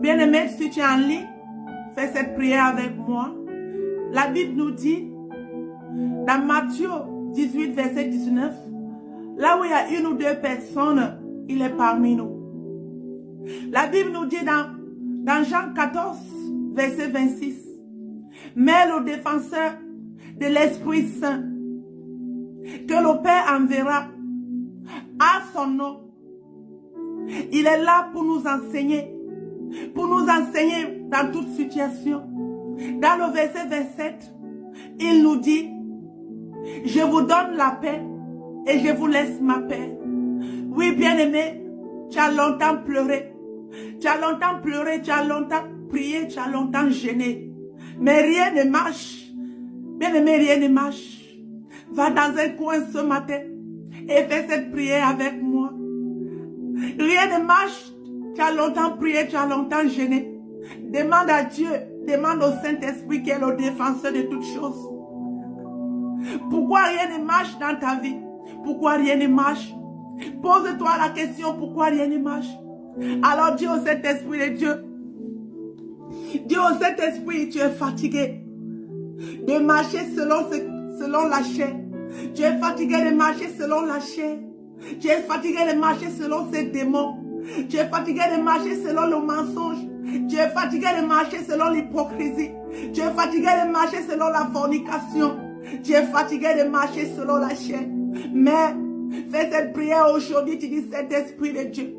Bien-aimé, si tu es en ligne, fais cette prière avec moi. La Bible nous dit, dans Matthieu 18, verset 19, là où il y a une ou deux personnes, il est parmi nous. La Bible nous dit dans Jean 14, verset 26, mais le défenseur de l'Esprit Saint, que le Père enverra à son nom, il est là pour nous enseigner dans toute situation. Dans le verset 27, il nous dit, je vous donne la paix et je vous laisse ma paix. Oui, bien-aimé, tu as longtemps pleuré. Tu as longtemps pleuré, tu as longtemps prié, tu as longtemps gêné. Mais rien ne marche. Bien-aimé, rien ne marche. Va dans un coin ce matin et fais cette prière avec moi. Rien ne marche. Tu as longtemps prié, tu as longtemps gêné. Demande à Dieu, demande au Saint-Esprit qui est le défenseur de toutes choses. Pourquoi rien ne marche dans ta vie? Pourquoi rien ne marche? Pose-toi la question, pourquoi rien ne marche? Alors dis au Saint-Esprit de Dieu, dis au Saint-Esprit, tu es fatigué de marcher selon la chair. Tu es fatigué de marcher selon la chair. Tu es fatigué de marcher selon ces démons. Tu es fatigué de marcher selon le mensonge. Tu es fatigué de marcher selon l'hypocrisie. Tu es fatigué de marcher selon la fornication. Tu es fatigué de marcher selon la chair. Mais fais cette prière aujourd'hui, tu dis Saint-Esprit de Dieu.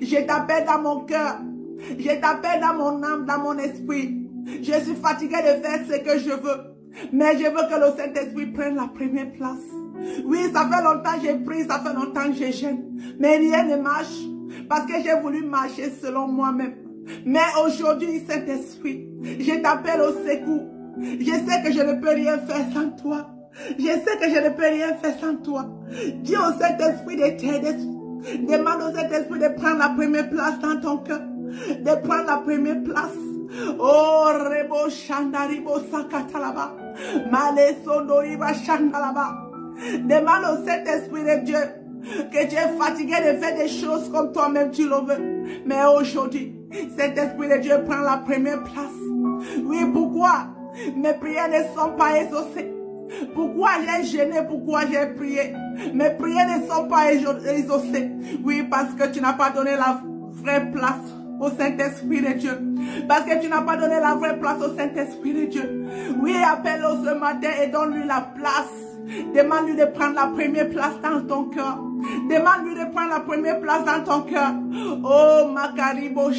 Je t'appelle dans mon cœur. Je t'appelle dans mon âme, dans mon esprit. Je suis fatigué de faire ce que je veux. Mais je veux que le Saint-Esprit prenne la première place. Oui, ça fait longtemps que j'ai prié, ça fait longtemps que je gêne. Mais rien ne marche. Parce que j'ai voulu marcher selon moi-même. Mais aujourd'hui, Saint-Esprit, je t'appelle au secours. Je sais que je ne peux rien faire sans toi. Je sais que je ne peux rien faire sans toi. Dis au Saint-Esprit de t'aider. Demande au Saint-Esprit de prendre la première place dans ton cœur. De prendre la première place. Oh, Rebo Shandaribo Sakatalaba. Male Sondoriba Shandalaba. Demande au Saint-Esprit de Dieu que tu es fatigué de faire des choses comme toi-même tu le veux. Mais aujourd'hui, Saint-Esprit de Dieu prend la première place. Oui, pourquoi mes prières ne sont pas exaucées? Pourquoi j'ai gêné? Pourquoi j'ai prié? Mes prières ne sont pas exaucées. Oui, parce que tu n'as pas donné la vraie place au Saint-Esprit de Dieu. Parce que tu n'as pas donné la vraie place au Saint-Esprit de Dieu. Oui, appelle-le ce matin et donne-lui la place. Demande-lui de prendre la première place dans ton cœur. Demande-lui de prendre la première place dans ton cœur. Oh, Makaribo.